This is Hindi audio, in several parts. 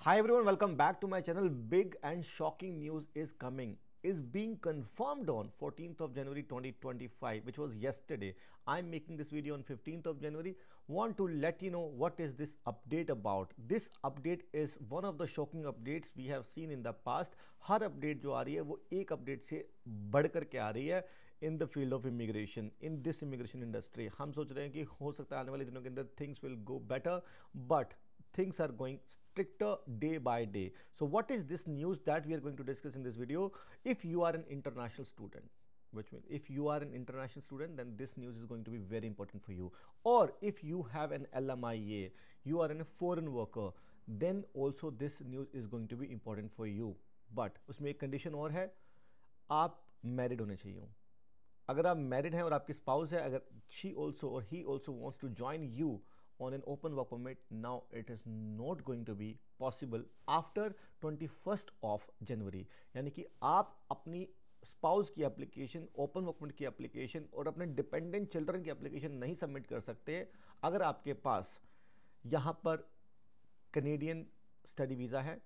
Hi everyone, welcome back to my channel. Big and shocking news is coming. Is being confirmed on 14th of January 2025, which was yesterday. I'm making this video on 15th of January. Want to let you know what is this update about. This update is one of the shocking updates we have seen in the past. Her update जो आ रही है वो एक अपडेट से बढ़ कर के आ रही है in the field of immigration, in this immigration industry. हम सोच रहे हैं कि हो सकता है आने वाले दिनों के अंदर things will go better, but things are going stricter day by day. So what is this news that we are going to discuss in this video? If you are an international student, which means if you are an international student, then this news is going to be very important for you. Or if you have an LMIA, you are a foreign worker, then also this news is going to be important for you. But उसमें एक कंडीशन और है, आप मैरिड होने चाहिए हो. अगर आप मैरिड हैं और आपकी स्पाउस है, अगर शी ऑल्सो और he also wants to join you on an open work permit, now it is not going to be possible after 21st of January. यानी कि आप अपनी स्पाउस की एप्लीकेशन, ओपन वर्क परमिट की एप्लीकेशन और अपने डिपेंडेंट चिल्ड्रन की एप्लीकेशन नहीं सबमिट कर सकते अगर आपके पास यहाँ पर कनेडियन स्टडी वीज़ा है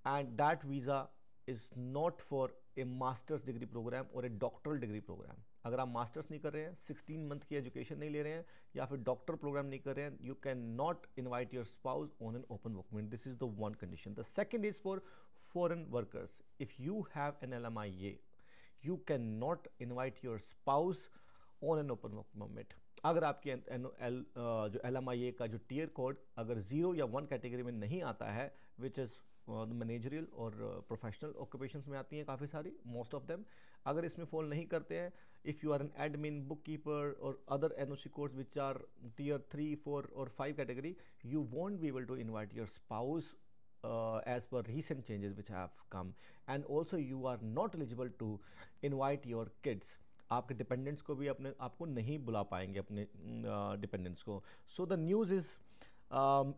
and that visa is not for a masters degree program और ए डॉक्टरल डिग्री प्रोग्राम. अगर आप मास्टर्स नहीं कर रहे हैं, 16 मंथ की एजुकेशन नहीं ले रहे हैं या फिर डॉक्टर प्रोग्राम नहीं कर रहे हैं, you can not invite your spouse on an open work permit. This is the one condition. The second is for foreign workers. If you have an LMIA, you can not invite your spouse on an open work permit. अगर आपके जो LMIA का जो टीयर कोड अगर 0 या 1 कैटेगरी में नहीं आता है, विच इज़ मैनेजरियल और प्रोफेशनल ऑक्यूपेशंस में आती हैं काफ़ी सारी, मोस्ट ऑफ देम, अगर इसमें फॉल नहीं करते हैं, if you are an admin, book keeper और other NOC course which are tier 3, 4 और 5 category, you won't be able to invite your spouse as per recent changes which have come. And also you are not eligible to invite your kids. आपके डिपेंडेंट्स को भी अपने आपको नहीं बुला पाएंगे, अपने डिपेंडेंट्स को. So the news is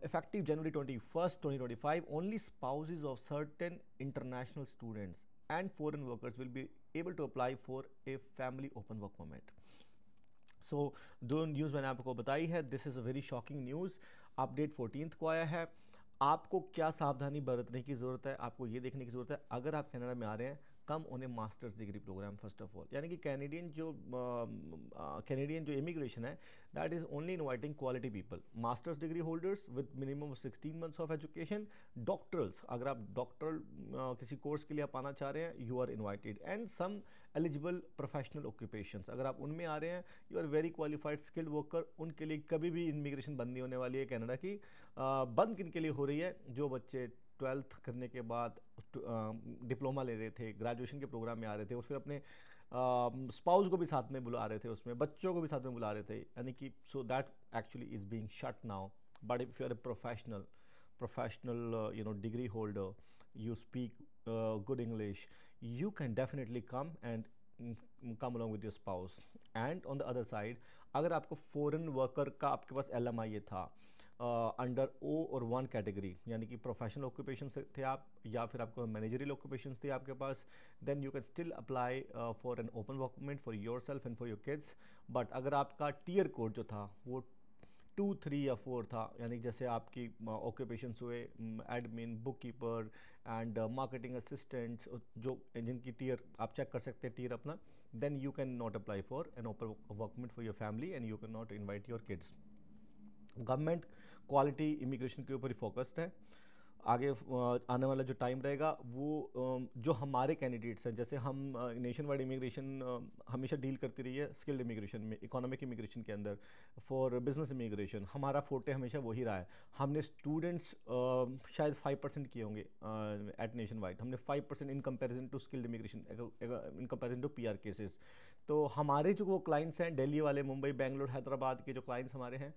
effective January 21st, 2025, only spouses of certain international students and foreign workers will be able to apply for a family open work permit. सो दो न्यूज़ मैंने आपको बताई है. This is a very shocking news. Update 14th को आया है. आपको क्या सावधानी बरतने की ज़रूरत है, आपको ये देखने की ज़रूरत है, अगर आप कनाडा में आ रहे हैं, come on a masters degree program first of all. यानी कि कैनेडियन जो इमिग्रेशन है, that is only inviting quality people, masters degree holders with minimum 16 months of education, doctors, अगर आप डॉक्टरल किसी कोर्स के लिए आप आना चाह रहे हैं, you are invited, and some eligible professional occupations. अगर आप उनमें आ रहे हैं, you are very qualified skilled worker, उनके लिए कभी भी इमिग्रेशन बंद नहीं होने वाली है कनाडा की. बंद किन के लिए हो रही है? जो बच्चे 12th करने के बाद डिप्लोमा ले रहे थे, ग्रेजुएशन के प्रोग्राम में आ रहे थे और फिर अपने स्पाउस को भी साथ में बुला रहे थे, उसमें बच्चों को भी साथ में बुला रहे थे, यानी कि so that actually is being shut now. But if you are a professional degree holder, you speak good English, you can definitely come and come along with your spouse. And on the other side, अगर आपको फॉरेन वर्कर का आपके पास LMIA था अंडर O और 1 कैटेगरी, यानी कि प्रोफेशनल ऑक्यूपेशन से थे आप या फिर आपको मैनेजरियल ऑक्यूपेशन थे आपके पास, then you can still apply for an open work permit for yourself and for your kids. But अगर आपका टीयर कोड जो था वो 2, 3 या 4 था, यानी जैसे आपकी ऑक्यूपेशंस हुए admin, book keeper and marketing assistants, जो जिनकी टीयर आप चेक कर सकते हैं टीयर अपना, then you can not apply for an open work permit for your family and you can not invite your kids. Government quality immigration के ऊपर ही फोकस्ड है. आगे आने वाला जो टाइम रहेगा वो जो हमारे कैंडिडेट्स हैं, जैसे हम नेशन वाइड इमिग्रेशन हमेशा डील करती रही है, स्किल्ड इमिग्रेशन में, इकोनॉमिक इमिग्रेशन के अंदर, फॉर बिजनेस इमिग्रेशन हमारा फोटे हमेशा वही रहा है. हमने स्टूडेंट्स शायद 5% किए होंगे एट नेशन वाइड, हमने 5% in comparison to skilled immigration, in comparison to PR cases. तो हमारे जो वो क्लाइंट्स हैं, दिल्ली वाले, मुंबई, बेंगलोर, हैदराबाद के जो क्लाइंट्स हमारे हैं,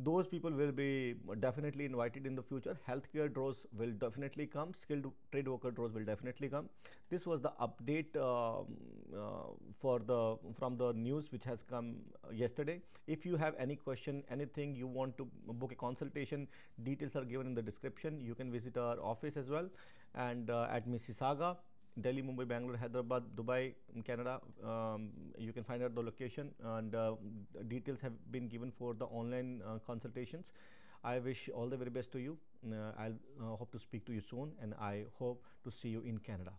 those people will be definitely invited in the future. Healthcare draws will definitely come, skilled trade worker draws will definitely come. This was the update for the from the news which has come yesterday. If you have any question, anything you want to book a consultation, details are given in the description. You can visit our office as well, and at Mississauga, Delhi, Mumbai, Bangalore, Hyderabad, Dubai, in Canada. You can find out the location, and details have been given for the online consultations. I wish all the very best to you. I'll hope to speak to you soon, and I hope to see you in Canada.